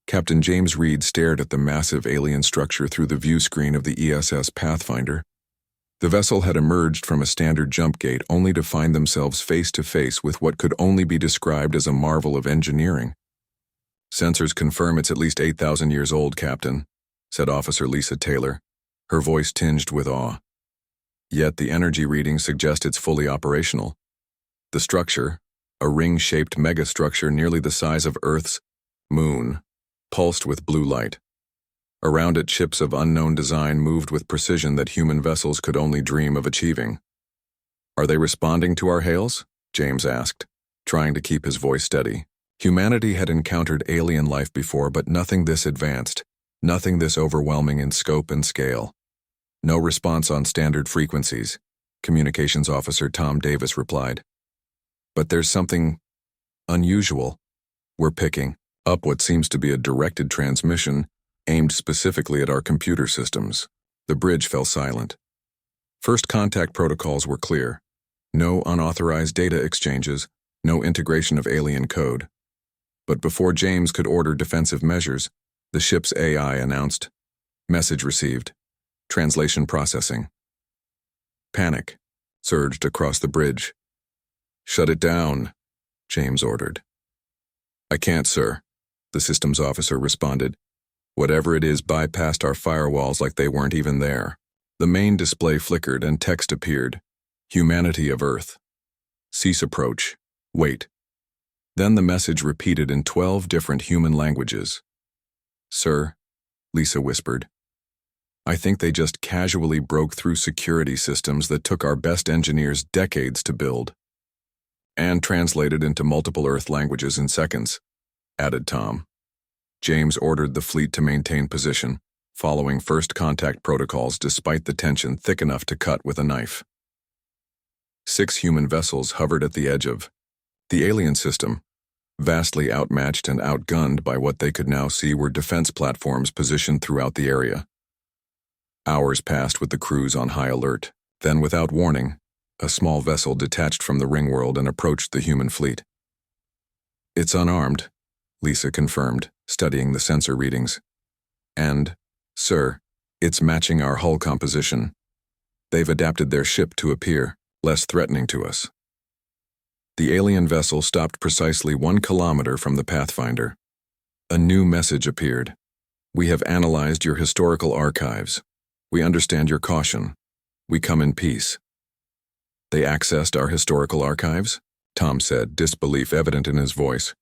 Captain James Reed stared at the massive alien structure through the view screen of the ESS Pathfinder. The vessel had emerged from a standard jump gate only to find themselves face to face with what could only be described as a marvel of engineering. "Sensors confirm it's at least 8,000 years old, Captain," said Officer Lisa Taylor, her voice tinged with awe. Yet the energy readings suggest it's fully operational. The structure, a ring-shaped megastructure nearly the size of Earth's moon, pulsed with blue light. Around it, ships of unknown design moved with precision that human vessels could only dream of achieving. "Are they responding to our hails?" James asked, trying to keep his voice steady. Humanity had encountered alien life before, but nothing this advanced, nothing this overwhelming in scope and scale. "No response on standard frequencies," Communications Officer Tom Davis replied. "But there's something unusual. We're picking up what seems to be a directed transmission aimed specifically at our computer systems." The bridge fell silent. First contact protocols were clear. No unauthorized data exchanges, no integration of alien code. But before James could order defensive measures, the ship's AI announced, "Message received. Translation processing." Panic surged across the bridge. "Shut it down," James ordered. "I can't, sir," the systems officer responded. "Whatever it is bypassed our firewalls like they weren't even there." The main display flickered and text appeared. "Humanity of Earth. Cease approach. Wait." Then the message repeated in 12 different human languages. "Sir," Lisa whispered, "I think they just casually broke through security systems that took our best engineers decades to build." "And translated into multiple Earth languages in seconds," added Tom. James ordered the fleet to maintain position, following first contact protocols despite the tension thick enough to cut with a knife. 6 human vessels hovered at the edge of the alien system, vastly outmatched and outgunned by what they could now see were defense platforms positioned throughout the area. Hours passed with the crews on high alert. Then, without warning, a small vessel detached from the ring world and approached the human fleet. "It's unarmed," Lisa confirmed, studying the sensor readings. "And, sir, it's matching our hull composition. They've adapted their ship to appear less threatening to us." The alien vessel stopped precisely 1 kilometer from the Pathfinder. A new message appeared. "We have analyzed your historical archives. We understand your caution. We come in peace." "They accessed our historical archives?" Tom said, disbelief evident in his voice.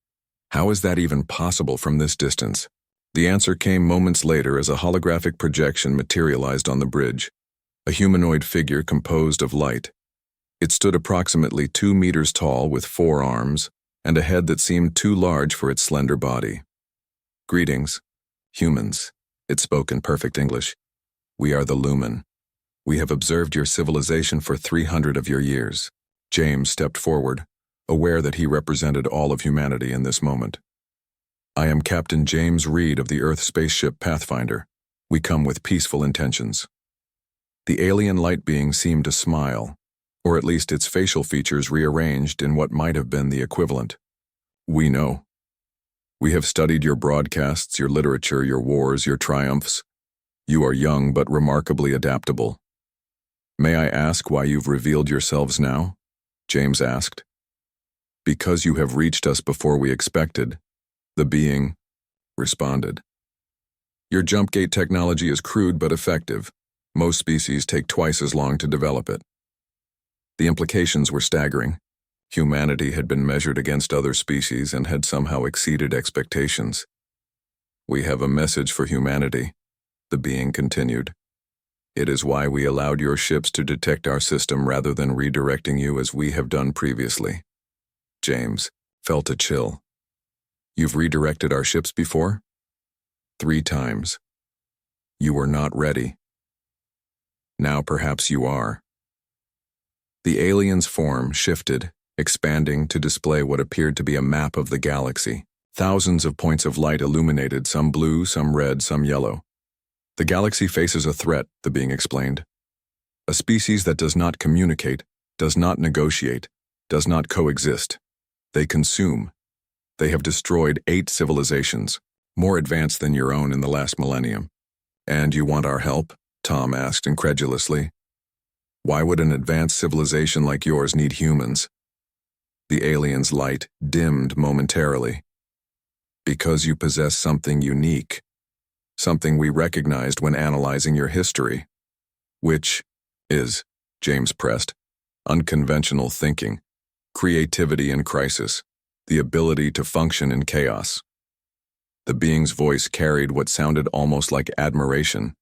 "How is that even possible from this distance?" The answer came moments later as a holographic projection materialized on the bridge, a humanoid figure composed of light. It stood approximately 2 meters tall with 4 arms and a head that seemed too large for its slender body. "Greetings, humans," it spoke in perfect English. "We are the Lumen. We have observed your civilization for 300 of your years." James stepped forward, aware that he represented all of humanity in this moment. "I am Captain James Reed of the Earth spaceship Pathfinder. We come with peaceful intentions." The alien light being seemed to smile, or at least its facial features rearranged in what might have been the equivalent. "We know. We have studied your broadcasts, your literature, your wars, your triumphs. You are young but remarkably adaptable. May I ask why you've revealed yourselves now?" James asked. "Because you have reached us before we expected," the being responded. "Your jump gate technology is crude but effective. Most species take twice as long to develop it." The implications were staggering. Humanity had been measured against other species and had somehow exceeded expectations. "We have a message for humanity," the being continued. "It is why we allowed your ships to detect our system rather than redirecting you as we have done previously." James felt a chill. "You've redirected our ships before?" "3 times. You were not ready. Now perhaps you are." The alien's form shifted, expanding to display what appeared to be a map of the galaxy. Thousands of points of light illuminated, some blue, some red, some yellow. "The galaxy faces a threat," the being explained. "A species that does not communicate, does not negotiate, does not coexist. They consume. They have destroyed 8 civilizations. more advanced than your own in the last millennium. And you want our help? Tom asked incredulously. Why would an advanced civilization like yours need humans? The alien's light dimmed momentarily. Because you possess something unique, something we recognized when analyzing your history. Which is, James pressed, unconventional thinking, creativity in crisis, the ability to function in chaos. The being's voice carried what sounded almost like admiration.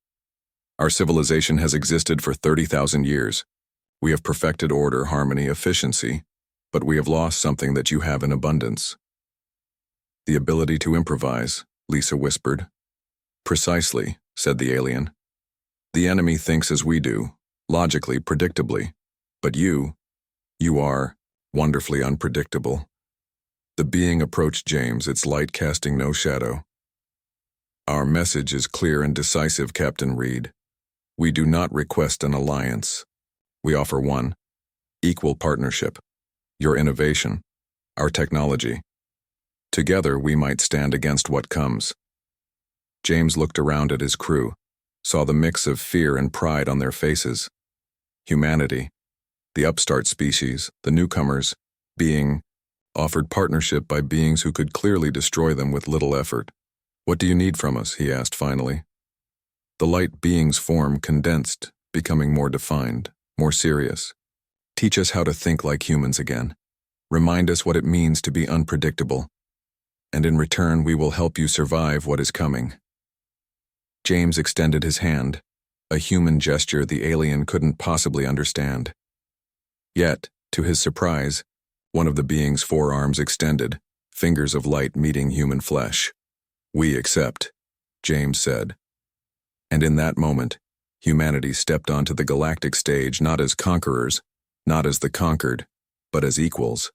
Our civilization has existed for 30,000 years. We have perfected order, harmony, efficiency, but we have lost something that you have in abundance. The ability to improvise, Lisa whispered. Precisely, said the alien. The enemy thinks as we do, logically, predictably, but you are wonderfully unpredictable. The being approached James, its light casting no shadow. Our message is clear and decisive, Captain Reed. We do not request an alliance. We offer one, equal partnership, your innovation, our technology. Together we might stand against what comes. James looked around at his crew, saw the mix of fear and pride on their faces. Humanity, the upstart species, the newcomers, being offered partnership by beings who could clearly destroy them with little effort. What do you need from us? He asked finally. The light being's form condensed, becoming more defined, more serious. Teach us how to think like humans again. Remind us what it means to be unpredictable. And in return, we will help you survive what is coming. James extended his hand, a human gesture the alien couldn't possibly understand. Yet, to his surprise, one of the being's forearms extended, fingers of light meeting human flesh. We accept, James said. And in that moment, humanity stepped onto the galactic stage not as conquerors, not as the conquered, but as equals.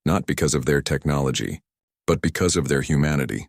Not because of their technology, but because of their humanity.